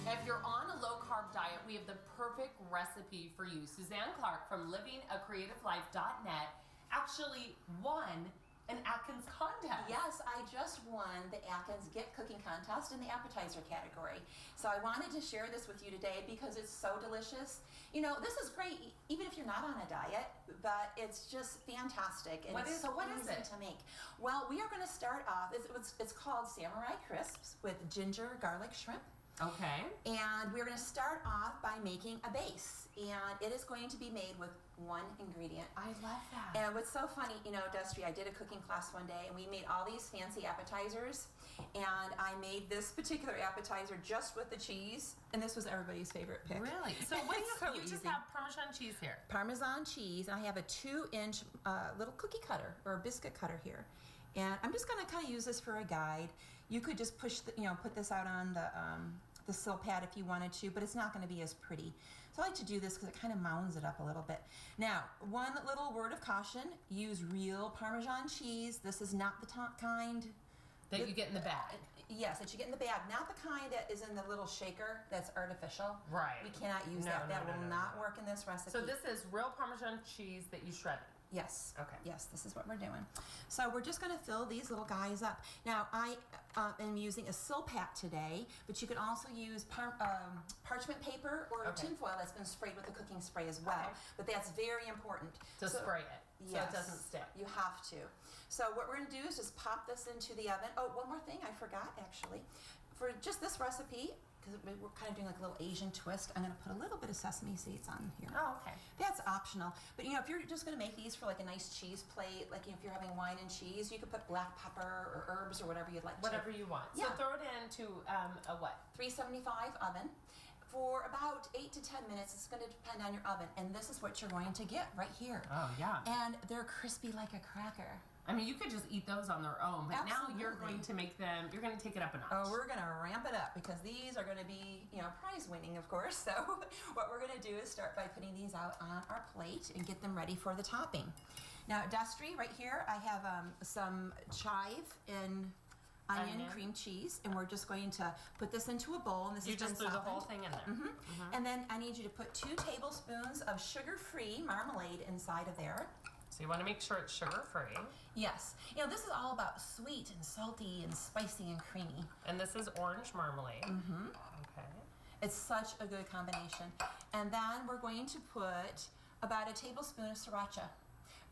If you're on a low-carb diet, we have the perfect recipe for you. Suzanne Clark from livingacreativelife.net actually won an Atkins contest. Yes, I just won the Atkins Get Cooking Contest in the appetizer category. So I wanted to share this with you today because it's so delicious. You know, this is great even if you're not on a diet, but it's just fantastic. And it's so easy to make. Well, we are going to start off, it's called Samauri Crisps with ginger garlic shrimp. Okay. And we're going to start off by making a base. And it is going to be made with one ingredient. I love that. And what's so funny, you know, Destry, I did a cooking class one day and we made all these fancy appetizers. And I made this particular appetizer just with the cheese. And this was everybody's favorite pick. Really? So what you just have Parmesan cheese here. Parmesan cheese. And I have a 2-inch little cookie cutter or biscuit cutter here. And I'm just going to kind of use this for a guide. You could just push, put this out on the sill pad if you wanted to, but it's not going to be as pretty. So I like to do this because it kind of mounds it up a little bit. Now, one little word of caution, use real Parmesan cheese. This is not the kind that you get in the bag. Yes, that you get in the bag. Not the kind that is in the little shaker that's artificial. Right. We cannot use that. That will not work in this recipe. So this is real Parmesan cheese that you shredded. Yes. Okay. Yes, this is what we're doing. So we're just going to fill these little guys up. Now, I am using a Silpat today, but you can also use parchment paper or tinfoil that's been sprayed with a cooking spray as well. Okay. But that's very important. To spray it so it doesn't stick. You have to. So what we're going to do is just pop this into the oven. Oh, one more thing I forgot actually. For just this recipe, because we're kind of doing like a little Asian twist, I'm going to put a little bit of sesame seeds on here. Oh, okay. That's optional. But, if you're just going to make these for like a nice cheese plate, like if you're having wine and cheese, you could put black pepper or herbs or whatever you'd like Whatever you want. Yeah. So throw it into a what? 375 oven. For about 8 to 10 minutes. It's going to depend on your oven. And this is what you're going to get right here. Oh, yeah. And they're crispy like a cracker. I mean, you could just eat those on their own, but Absolutely. Now you're going to make them, you're going to take it up a notch. Oh, we're going to ramp it up because these are going to be, prize winning, of course. So what we're going to do is start by putting these out on our plate and get them ready for the topping. Now, Destry, right here, I have some chive and onion cream cheese, and we're just going to put this into a bowl. And this you just threw the whole thing in there. Mm-hmm. Mm-hmm. And then I need you to put 2 tablespoons of sugar-free marmalade inside of there. So you want to make sure it's sugar-free. Yes. This is all about sweet and salty and spicy and creamy. And this is orange marmalade. Mm-hmm. Okay. It's such a good combination. And then we're going to put about a tablespoon of sriracha.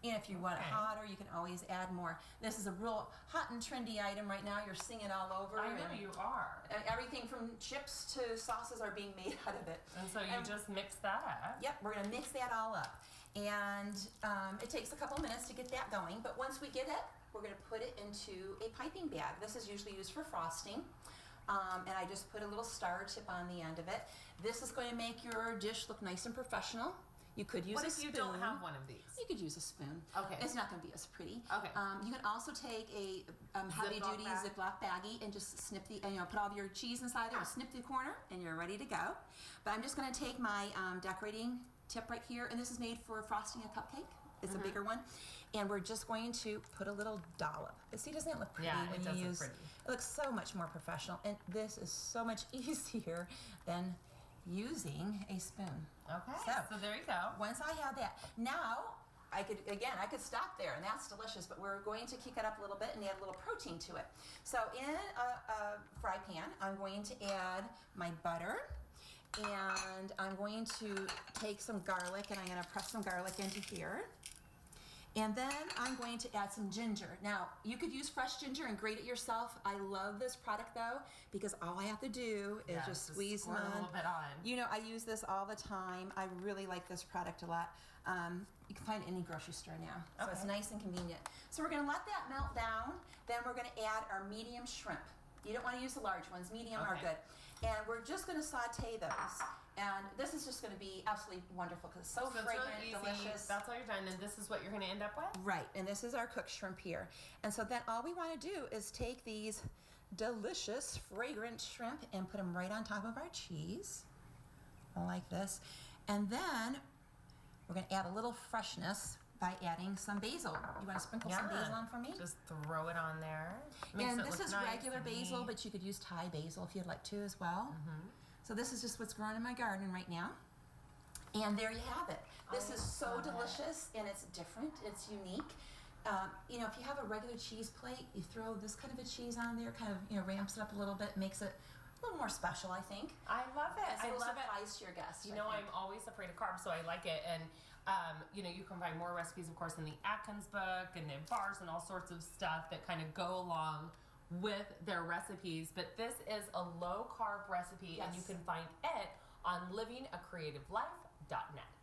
If you want it hotter, you can always add more. This is a real hot and trendy item right now. You're seeing it all over. I know you are. Everything from chips to sauces are being made out of it. And so you just mix that up. Yep, we're going to mix that all up. And it takes a couple minutes to get that going. But once we get it, we're going to put it into a piping bag. This is usually used for frosting. And I just put a little star tip on the end of it. This is going to make your dish look nice and professional. You could use a spoon. What if you don't have one of these? You could use a spoon. Okay. It's not going to be as pretty. Okay. You can also take a heavy-duty Ziploc baggie and just snip the, put all of your cheese inside there and snip the corner, and you're ready to go. But I'm just going to take my decorating tip right here, and this is made for frosting a cupcake. It's a bigger one. And we're just going to put a little dollop. See, doesn't it look pretty? Yeah, it does look pretty. It looks so much more professional, and this is so much easier than using a spoon. Okay, so there you go. Once I have that, now I could stop there, and that's delicious, but we're going to kick it up a little bit and add a little protein to it. So in a fry pan, I'm going to add my butter, and I'm going to take some garlic, and I'm going to press some garlic into here. And then I'm going to add some ginger. Now, you could use fresh ginger and grate it yourself. I love this product, though, because all I have to do is just squeeze them on. A little bit on. I use this all the time. I really like this product a lot. You can find it in any grocery store now. So it's nice and convenient. So we're going to let that melt down. Then we're going to add our medium shrimp. You don't want to use the large ones. Medium are good. And we're just going to saute those. And this is just going to be absolutely wonderful because it's so fragrant, really delicious. That's all you're done, and this is what you're going to end up with? Right, and this is our cooked shrimp here. And so then all we want to do is take these delicious, fragrant shrimp and put them right on top of our cheese, like this. And then we're going to add a little freshness by adding some basil. You want to sprinkle some basil on for me? Just throw it on there. And this is regular basil, but you could use Thai basil if you'd like to as well. So this is just what's growing in my garden right now. And there you have it. This is so delicious, and it's different. It's unique. You know, if you have a regular cheese plate, you throw this kind of a cheese on there, kind of, you know, ramps it up a little bit, makes it a little more special, I think. I love it. I love it. Surprise To your guests. You know, I'm always afraid of carbs, so I like it. And you know, you can find more recipes, of course, in the Atkins book, and the bars and all sorts of stuff that kind of go along with their recipes. But this is a low carb recipe, and you can find it on livingacreativelife.net.